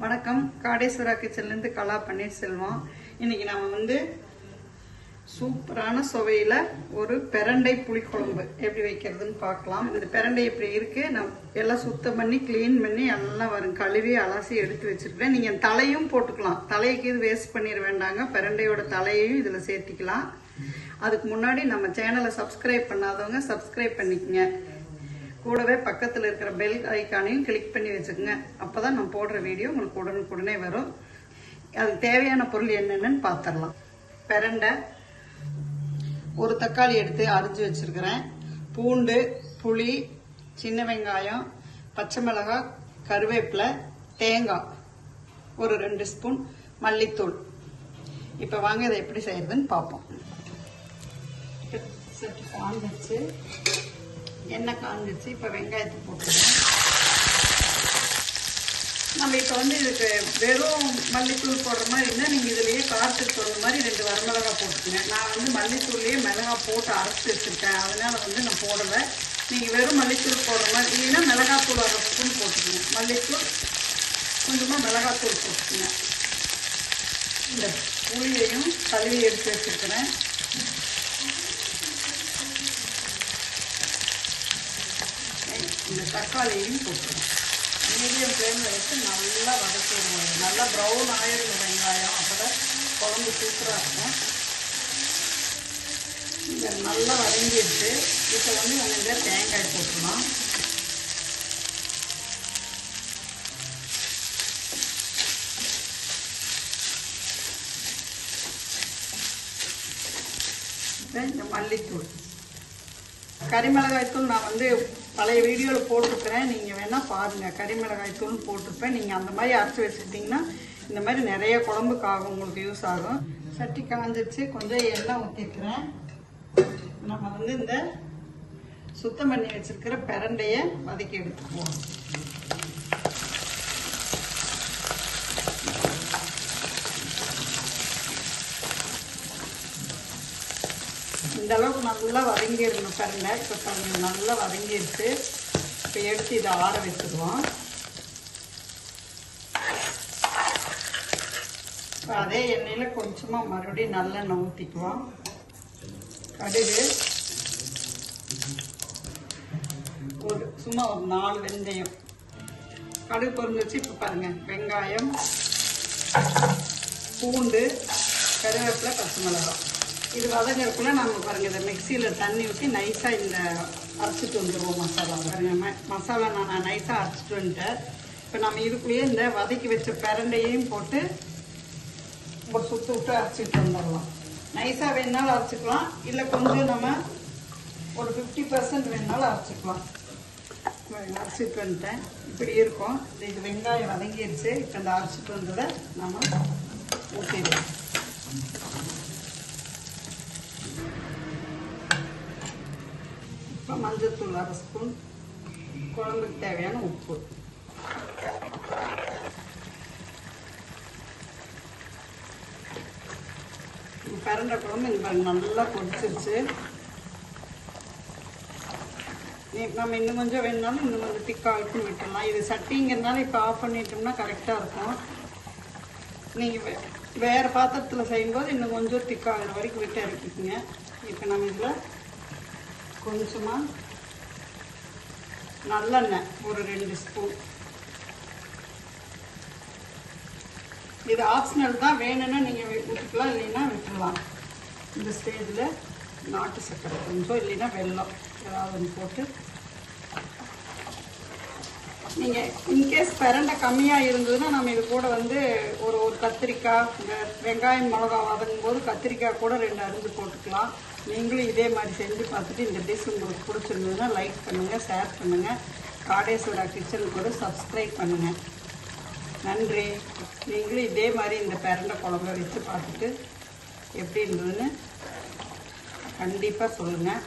வணக்கம். காடேஸ்வரா கிச்சன்லேருந்து கலா பன்னீர்செல்வம். இன்னைக்கு நம்ம வந்து சூப்பரான சுவையில் ஒரு பெரண்டை புளிக்குழம்பு எப்படி வைக்கிறதுன்னு பார்க்கலாம். இந்த பெரண்டை இப்படி இருக்கு, நான் எல்லாம் சுத்தம் பண்ணி க்ளீன் பண்ணி எல்லாம் வரும் கழுவி அலசி எடுத்து வச்சிருக்கேன். நீங்கள் தலையும் போட்டுக்கலாம், தலைக்கு இது வேஸ்ட் பண்ணிட வேண்டாங்க. பெரண்டையோட தலையையும் இதில் சேர்த்திக்கலாம். அதுக்கு முன்னாடி நம்ம சேனலை சப்ஸ்கிரைப் பண்ணாதவங்க சப்ஸ்கிரைப் பண்ணிக்கங்க. கூடவே பக்கத்தில் இருக்கிற பெல் ஐக்கானையும் கிளிக் பண்ணி வச்சுக்கோங்க. அப்போ தான் நம்ம போடுற வீடியோ உங்களுக்கு உடனுக்குடனே வரும். அதுக்கு தேவையான பொருள் என்னென்னு பார்த்துடலாம். பெரண்டை, ஒரு தக்காளி எடுத்து அரிஞ்சு வச்சுருக்கிறேன், பூண்டு, புளி, சின்ன வெங்காயம், பச்சை மிளகாய், கருவேப்பிலை, தேங்காய், ஒரு 2 ஸ்பூன் மல்லித்தூள். இப்போ வாங்க இதை எப்படி செய்யறதுன்னு பார்ப்போம். சற்று காஞ்சிச்சு, எண்ணெய் காஞ்சிச்சு. இப்போ வெங்காயத்தை போட்டுருவோம். நம்ம இப்போ வந்து இதுக்கு வெறும் மல்லித்தூள் போடுற மாதிரி இருந்தால் நீங்கள் இதுலேயே காரத்துக்கு தகுந்த மாதிரி 2 வரமிளகாய் போட்டுக்கோங்க. நான் வந்து மல்லித்தூள்லேயே மிளகாய் போட்டு அரைச்சி வச்சுருக்கேன், அதனால் வந்து நான் போடலை. நீங்கள் வெறும் மல்லித்தூள் போடுற மாதிரி இல்லைன்னா மிளகாத்தூள் 1/2 ஸ்பூன் போட்டுக்கோங்க. மல்லித்தூள் கொஞ்சமாக மிளகாத்தூள் போட்டுக்கோங்க. இந்த புளியையும் கழுவி எடுத்து வச்சுருக்கிறேன். இந்த தக்காளியையும் போட்டுருவோம். மீடியம் ஃப்ளேமில் வச்சு நல்லா வதக்கிடுவோம். நல்லா ப்ரௌன் ஆயிரும் வெங்காயம், அப்போ தான் குழம்பு சூப்பராக இருக்கும். இங்கே நல்லா வதங்கிடுச்சு. இப்போ வந்து நம்ம இதில் தேங்காய் போட்டுடலாம். இந்த மல்லித்தூள், கறிமிளகாய்த்தூள் நான் வந்து பழைய வீடியோவில் போட்டிருக்கிறேன், நீங்கள் வேணால் பாருங்கள். கறிமிளகாய்த்தூள் போட்டிருப்பேன். நீங்கள் அந்த மாதிரி அரைச்சி வச்சுக்கிட்டிங்கன்னா இந்த மாதிரி நிறைய குழம்புக்கு ஆகும், உங்களுக்கு யூஸ் ஆகும். சட்டி காஞ்சிச்சு, கொஞ்சம் எண்ணெய் ஊற்றிக்கிறேன். நம்ம வந்து இந்த சுத்தம் பண்ணி வச்சுருக்கிற பெரண்டையை வதக்கி எடுத்துக்குவோம். இந்த அளவுக்கு நல்லா வதங்கிடணும் பெரண்டை. இப்போ கொஞ்சம் நல்லா வதங்கிடுச்சு. இப்போ எடுத்து இதை ஆற வச்சுருவோம். இப்போ அதே எண்ணெயில் கொஞ்சமாக மறுபடியும் நல்லெண்ணெய் ஊற்றிக்குவோம். கடுகு, சும்மா ஒரு 4 வெந்தயம். கடுகு பொரிஞ்சிச்சு. இப்போ பாருங்கள், வெங்காயம், பூண்டு, கருவேப்பிலை, பச்சை மிளகாய். இது வதங்கிறதுக்குள்ள நம்ம பாருங்கள், இதை மிக்சியில் தண்ணி ஊற்றி நைஸாக இந்த அரைச்சிட்டு வந்துடுவோம். மசாலா பாருங்கள், மசாலா நான் நைஸாக அரைச்சிட்டு வந்துட்டேன். இப்போ நம்ம இதுக்குள்ளேயே இந்த வதக்கி வச்ச பெரண்டையும் போட்டு ஒரு சுற்று விட்டு அரைச்சிட்டு வந்துடலாம். நைஸாக வேணுனாலும் அரைச்சிக்கலாம், இல்லை கொஞ்சம் நம்ம ஒரு 50% வேணுனாலும் அரைச்சிக்கலாம். அரைச்சிட்டு வந்துட்டேன். இப்படி இருக்கும். இது வெங்காயம் வதங்கிடுச்சு. இப்போ இந்த அரைச்சிட்டு வந்ததை நம்ம ஊற்றிடுவோம். இப்போ மஞ்சள்தூள் 1/2 ஸ்பூன், குழம்புக்கு தேவையான உப்பு. பெரண்டை குழம்பு இங்கே நல்லா கொதிச்சிருச்சு. நம்ம இன்னும் கொஞ்சம் வேணுனாலும் இன்னும் கொஞ்சம் திக்காக ஆகிட்டு விட்டுடலாம். இது சட்டிங்கிறதுனால இப்போ ஆஃப் பண்ணிட்டோம்னா கரெக்டாக இருக்கும். நீங்கள் வேறு பாத்திரத்தில் செய்யும்போது இன்னும் கொஞ்சம் திக்காகிற வரைக்கும் விட்டு இறக்கிக்குங்க. இப்போ நம்ம இதில் கொஞ்சமாக நல்லெண்ணெய் ஒரு 2 ஸ்பூன். இது ஆப்ஷனல் தான், வேணும்னா நீங்கள் விட்டுக்கலாம், இல்லைன்னா விட்டுடலாம். இந்த ஸ்டேஜில் நாட்டு சர்க்கரை கொஞ்சம், இல்லைன்னா வெல்லம் ஏதாவது ஒன்று போட்டு, நீங்கள் இன்கேஸ் பெரண்டை கம்மியாக இருந்ததுன்னா நம்ம இது கூட வந்து ஒரு கத்திரிக்காய், இந்த வெங்காயம் மிளகா வதங்கும் போது கத்திரிக்காய் கூட 2 அரிஞ்சு போட்டுக்கலாம். நீங்களும் இதே மாதிரி செஞ்சு பார்த்துட்டு இந்த டிஷ் உங்களுக்கு பிடிச்சிருந்ததுன்னா லைக் பண்ணுங்கள், ஷேர் பண்ணுங்கள். காடேஸ்வரா கிச்சனுக்கு கூட சப்ஸ்கிரைப் பண்ணுங்கள். நன்றி. நீங்களும் இதே மாதிரி இந்த பெரண்டை குழம்பை வச்சு பார்த்துட்டு எப்படி இருந்ததுன்னு கண்டிப்பாக சொல்லுங்கள்.